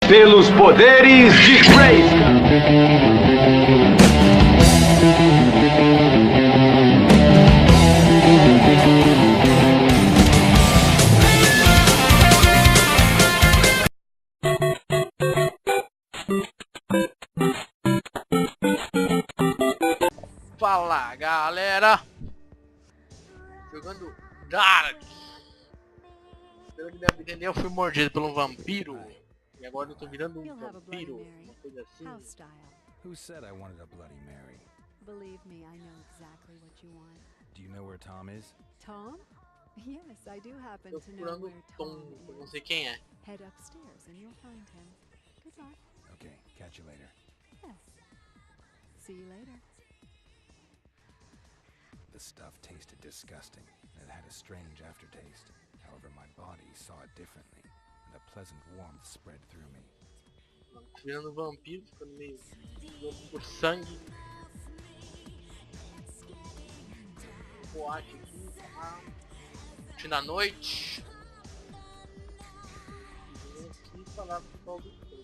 Pelos poderes de PLayerz. Fala galera, jogando Dark. Pelo que deve entender, eu fui mordido por um vampiro e agora eu tô virando um vampiro, uma coisa assim. Who said I wanted a Bloody Mary? Believe me, I know exactly what you want. Do you know where Tom is? Tom? Yes, I do happen Tô to know procurando where Tom, Tom eu não is. sei quem é. Head upstairs and you'll find him. Good luck. Okay, catch you later. Yes. See you later. The stuff tasted disgusting, and it had a strange aftertaste. However, my body saw it differently, and a pleasant warmth spread through me. Virando vampiro, ficando meio louco por sangue. Boate aqui, tá? Fim da noite. E vim aqui falar pro tal do Tom.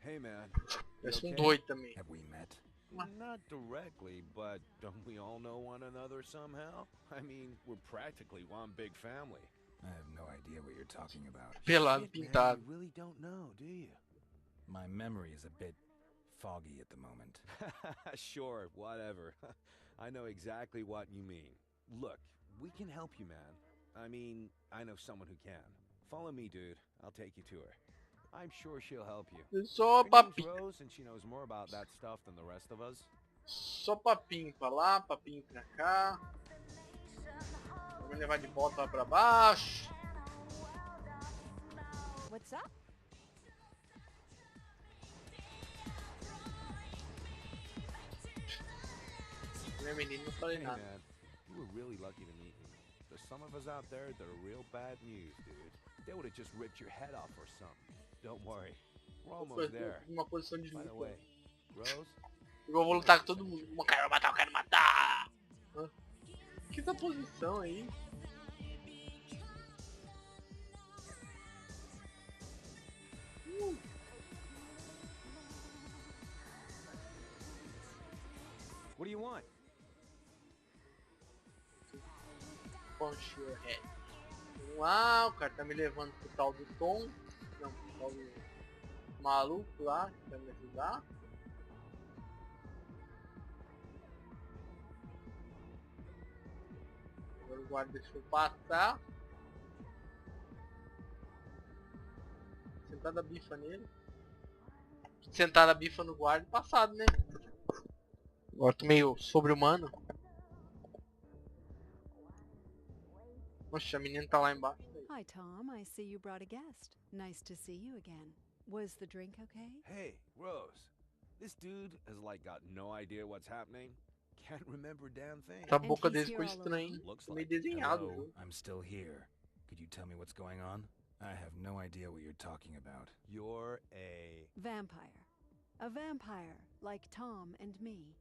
Hey man, Parece um okay? doido também. Have we met? Not directly, but don't we all know one another somehow? I mean, we're practically one big family. I have no idea what you're talking about. Pelado, Shit, man, pintado. you really don't know, do you? My memory is a bit foggy at the moment. Sure, whatever. I know exactly what you mean. Look, we can help you, man. I mean, I know someone who can. Follow me, dude. I'll take you to her. I'm sure she'll help you. Só Her name's papinho. Rose, and she knows more about that stuff than the rest of us. Só papinho pra lá, papinho pra cá. Vou levar de volta lá pra baixo. What's up? Meu menino, não falei Hey, nada. man, you were really lucky to meet me. There's some of us out there that are real bad news, dude. They would have just ripped your head off or something. Don't worry, we're almost there. Uma posição de By the luta. way, Rose, Eu vou lutar com todo mundo. Eu quero matar, eu quero matar. Hã? Que essa posição aí? what do you want? Punch your head. Uau, o cara tá me levando pro tal do Tom. Não, pro tal do maluco lá que vai me ajudar. Agora o guarda deixou eu passar. Sentada a bifa nele. Sentada a bifa no guarda e passado, né? Agora tô meio sobre-humano. Poxa, a menina tá lá embaixo. Hi, Tom. I see you brought a guest. Nice to see you again. Was the drink okay? Hey, Rose, this dude has like got no idea what's happening. Can't remember a damn thing. Essa boca he's dele here ficou all estranha, hein? Looks Meio like desenhado, Hello, viu? I'm still here. Could you tell me what's going on? I have no idea what you're talking about. you're a... Vampire. A vampire, like Tom and me.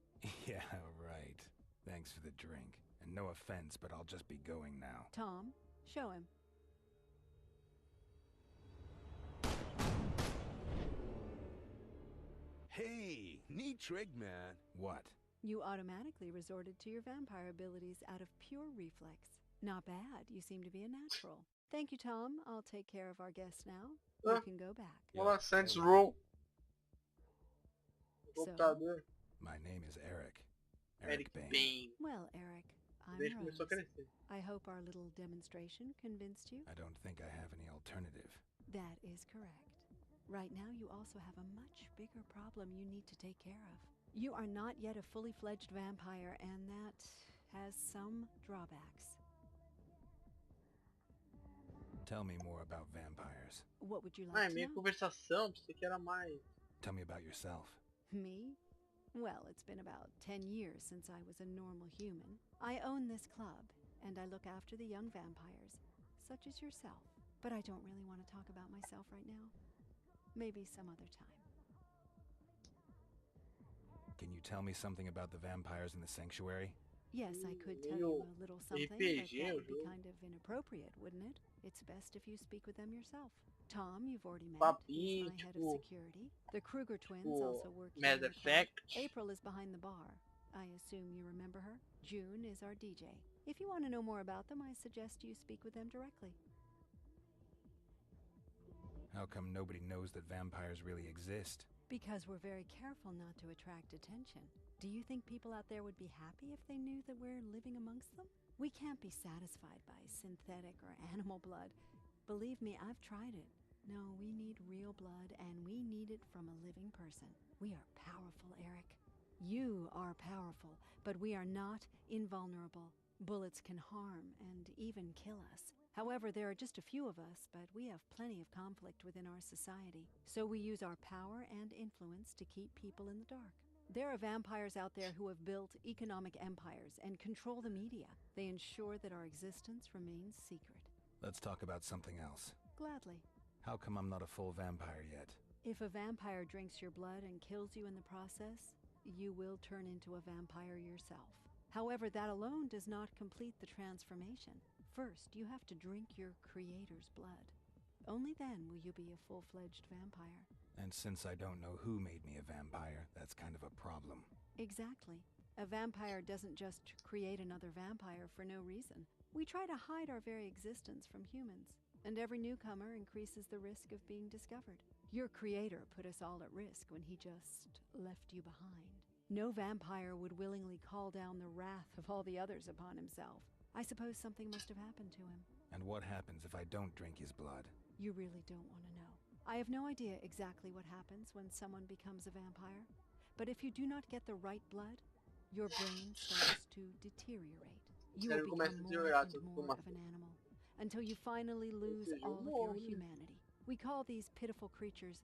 Yeah, right. Thanks for the drink. And no offense, but I'll just be going now. Tom, show him. Hey, neat trick, man. What? You automatically resorted to your vampire abilities out of pure reflex. Not bad. You seem to be a natural. Thank you, Tom. I'll take care of our guest now. You Ah. can go back. Olha, Saints Row. So, Computador. My name is Eric. Eric Bain. well, Eric, I'm Desde que começou a Rose. crescer. I hope our little demonstration convinced you. I don't think I have any alternative. That is correct. Right now, you also have a much bigger problem you need to take care of. You are not yet a fully fledged vampire, and that has some drawbacks. Tell me more about vampires. What would you Ah, é like to meio know? conversação, pensei que era mais. Tell me about yourself. Me? Well, it's been about 10 years since I was a normal human. I own this club, and I look after the young vampires, such as yourself. But I don't really want to talk about myself right now. Maybe some other time. Can you tell me something about the vampires in the sanctuary? Yes, I could tell you a little something, but RPG, that would be viu? kind of inappropriate, wouldn't it? It's best if you speak with them yourself. Tom, you've already met. Papinho, He's my head tipo, of security. The Kruger twins tipo also work here Mass in the park. Effect. April is behind the bar. I assume you remember her. June is our DJ. If you want to know more about them, I suggest you speak with them directly. How come nobody knows that vampires really exist? Because we're very careful not to attract attention. Do you think people out there would be happy if they knew that we're living amongst them? We can't be satisfied by synthetic or animal blood. Believe me, I've tried it. No, we need real blood, and we need it from a living person. We are powerful, Eric. You are powerful, but we are not invulnerable. Bullets can harm and even kill us. However, there are just a few of us, but we have plenty of conflict within our society. So we use our power and influence to keep people in the dark. There are vampires out there who have built economic empires and control the media. They ensure that our existence remains secret. Let's talk about something else. Gladly. How come I'm not a full vampire yet? If a vampire drinks your blood and kills you in the process, you will turn into a vampire yourself. However, that alone does not complete the transformation. First, you have to drink your creator's blood. Only then will you be a full-fledged vampire. And since I don't know who made me a vampire, that's kind of a problem. Exactly. A vampire doesn't just create another vampire for no reason. We try to hide our very existence from humans, and every newcomer increases the risk of being discovered. Your creator put us all at risk when he just left you behind. No vampire would willingly call down the wrath of all the others upon himself. I suppose something must have happened to him. And what happens if I don't drink his blood? You really don't want to know. I have no idea exactly what happens when someone becomes a vampire, but if you do not get the right blood, your brain starts to deteriorate. You will become more and more of an animal, until you finally lose all of your humanity. We call these pitiful creatures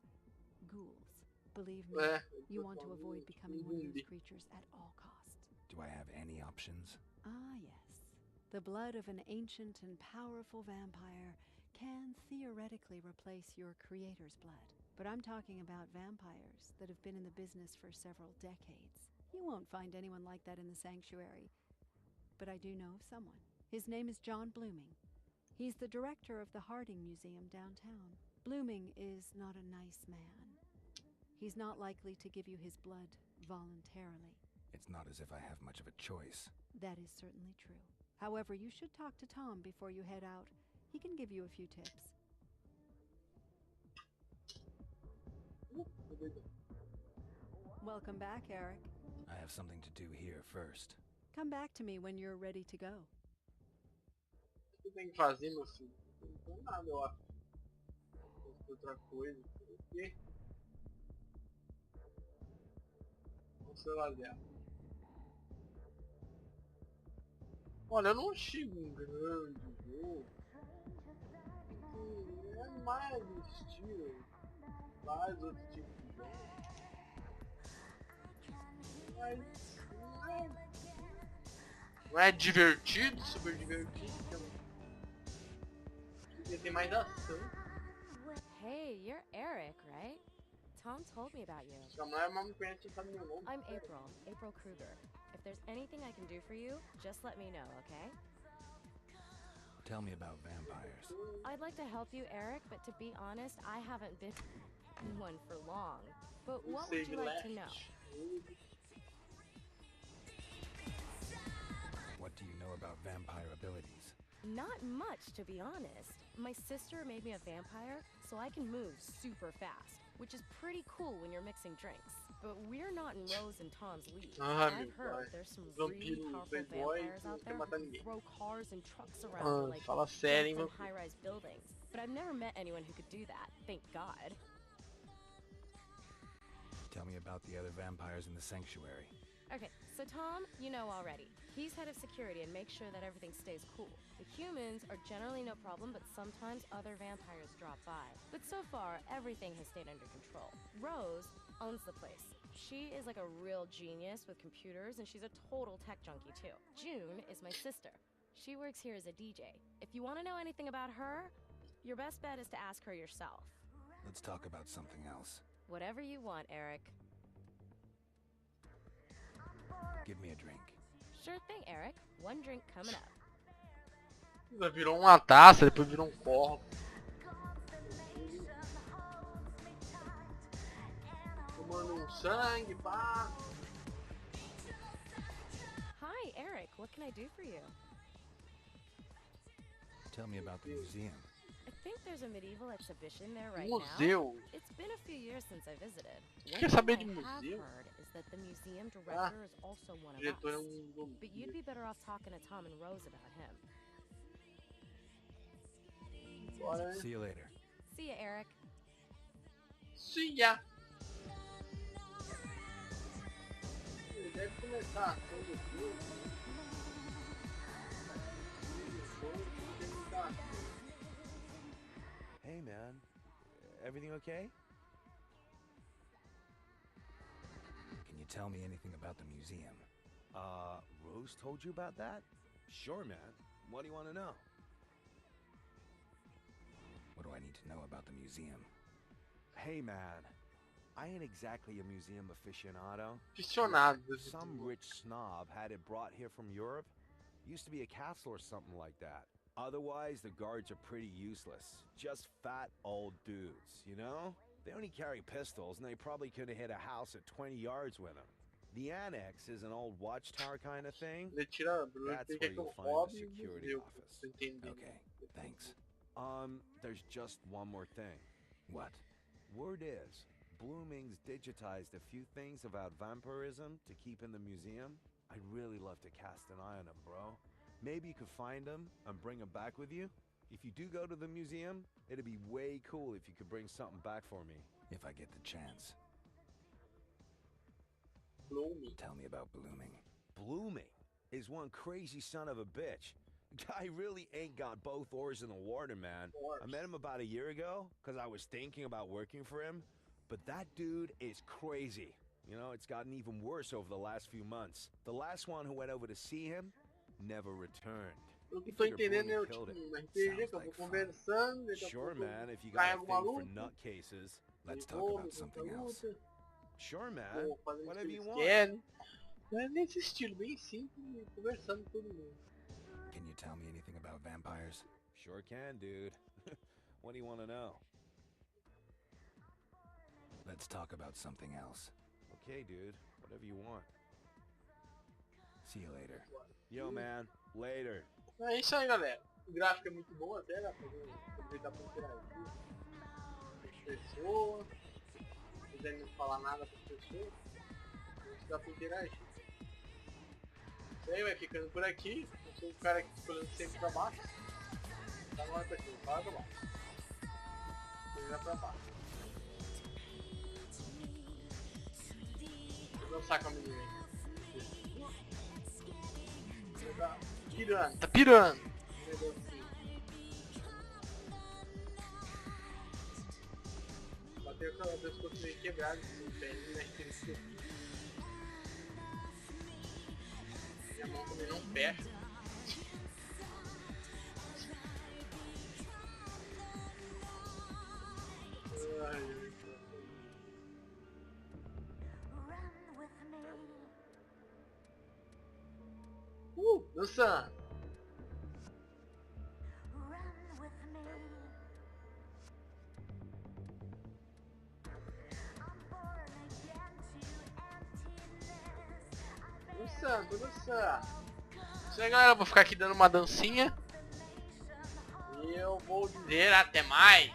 ghouls. Believe me, you want to avoid becoming one of those creatures at all costs. Do I have any options? Ah, yes. The blood of an ancient and powerful vampire can theoretically replace your creator's blood. But I'm talking about vampires that have been in the business for several decades. You won't find anyone like that in the sanctuary. But I do know of someone. His name is John Blooming. He's the director of the Harding Museum downtown. Blooming is not a nice man. He's not likely to give you his blood voluntarily. It's not as if I have much of a choice. That is certainly true. However, you should talk to Tom before you head out. He can give you a few tips. Welcome back, Eric. I have something to do here first. Come back to me when you're ready to go. O que tem que fazer, meu filho? Não tem nada, eu acho. Outra coisa. O quê? Vamos lá dela. Olha, eu não achei um grande jogo. É mais estilo. Vários outros tipos de jogos. Mas não é divertido, super divertido. Porque tem mais ação. Hey, you're Eric, right? Tom told me about you. Sua mãe não me conhece, sabe meu nome. I'm April Kruger. If there's anything I can do for you, just let me know, okay? Tell me about vampires. I'd like to help you, Eric, but to be honest, I haven't been in one for long. But what would you like to know? What do you know about vampire abilities? Not much, to be honest. My sister made me a vampire, so I can move super fast, which is pretty cool when you're mixing drinks. But we're not in Rose and Tom's league. I've heard there's some really powerful vampires out there who throw cars and trucks around like in high-rise buildings. But I've never met anyone who could do that, thank God. Tell me about the other vampires in the sanctuary. Okay, so Tom, you know already. He's head of security and makes sure that everything stays cool. The humans are generally no problem, but sometimes other vampires drop by. But so far, everything has stayed under control. Rose owns the place. She is like a real genius with computers, and she's a total tech junkie too. June is my sister. She works here as a DJ. If you want to know anything about her, your best bet is to ask her yourself. Let's talk about something else. Whatever you want, Eric. Give me a drink. Sure thing, Eric. One drink coming up. Virou uma taça, depois virou um copo. com sangue, pá. Hi, Eric. What can I do for you? Tell me about the museum. I think there's a medieval exhibition there right Museu. now. It's been a few years since I visited. Quer One saber thing de I have museu? heard is that the museum director is also one O of diretor é us. But you'd zumbi. be better off talking to Tom and Rose about him. Bora, né? See you later. See ya, Eric. See ya. Ele deve começar a ação do filme. Hey, man. Everything okay? Can you tell me anything about the museum? Rose told you about that? Sure, man. What do you want to know? What do I need to know about the museum? Hey, man. I ain't exactly a museum aficionado. Aficionado. Some rich snob had it brought here from Europe. Used to be a castle or something like that. Otherwise, the guards are pretty useless. Just fat old dudes, you know? They only carry pistols, and they probably could have hit a house at 20 yards with them. The annex is an old watchtower kind of thing. Ele tira. That's Ele where quer que eu you'll find the roube o security museu. office. Pra entender. Okay, thanks. There's just one more thing. What? Word is, Blooming's digitized a few things about vampirism to keep in the museum. I'd really love to cast an eye on them, bro. Maybe you could find them and bring them back with you? If you do go to the museum, it'd be way cool if you could bring something back for me. If I get the chance. Blooming. Tell me about Blooming. Blooming is one crazy son of a bitch. Guy really ain't got both oars in the water, man. I met him about a year ago because I was thinking about working for him. But that dude is crazy. You know, it's gotten even worse over the last few months. The last one who went over to see him never returned. O que tô entendendo é o tipo um RPG que eu vou conversando. Daqui a Sure, pouco man, if you cai got a alguma thing for luta. nutcases. Let's e talk vou, about luta, something else. luta, Sure, man. vou fazendo o Whatever que you eles want. querem. Não é nesse estilo, bem simples, conversando com todo mundo. Can you tell me anything about vampires? Sure can, dude. What do you want to know? Let's talk about something else. Okay, dude. Whatever you want. See you later. Yo, man. Later. É isso aí, galera. O gráfico é muito bom até, dá pra aproveitar pra interagir com as pessoas. Se quiser não falar nada para as pessoas, dá pra interagir. Isso aí, vai ficando por aqui. Eu sou o cara que fica olhando sempre pra baixo. Tá na hora pra aqui, fala pra baixo. Olhar pra baixo. Vou dançar com a menina aí. Tá pirando, tá pirando. Bateu com a pescoço meio quebrado, assim, pele, né? Minha mão também não fecha. Dançando. Dançando, dançando. Isso aí, galera, eu vou ficar aqui dando uma dancinha. E eu vou dizer até mais.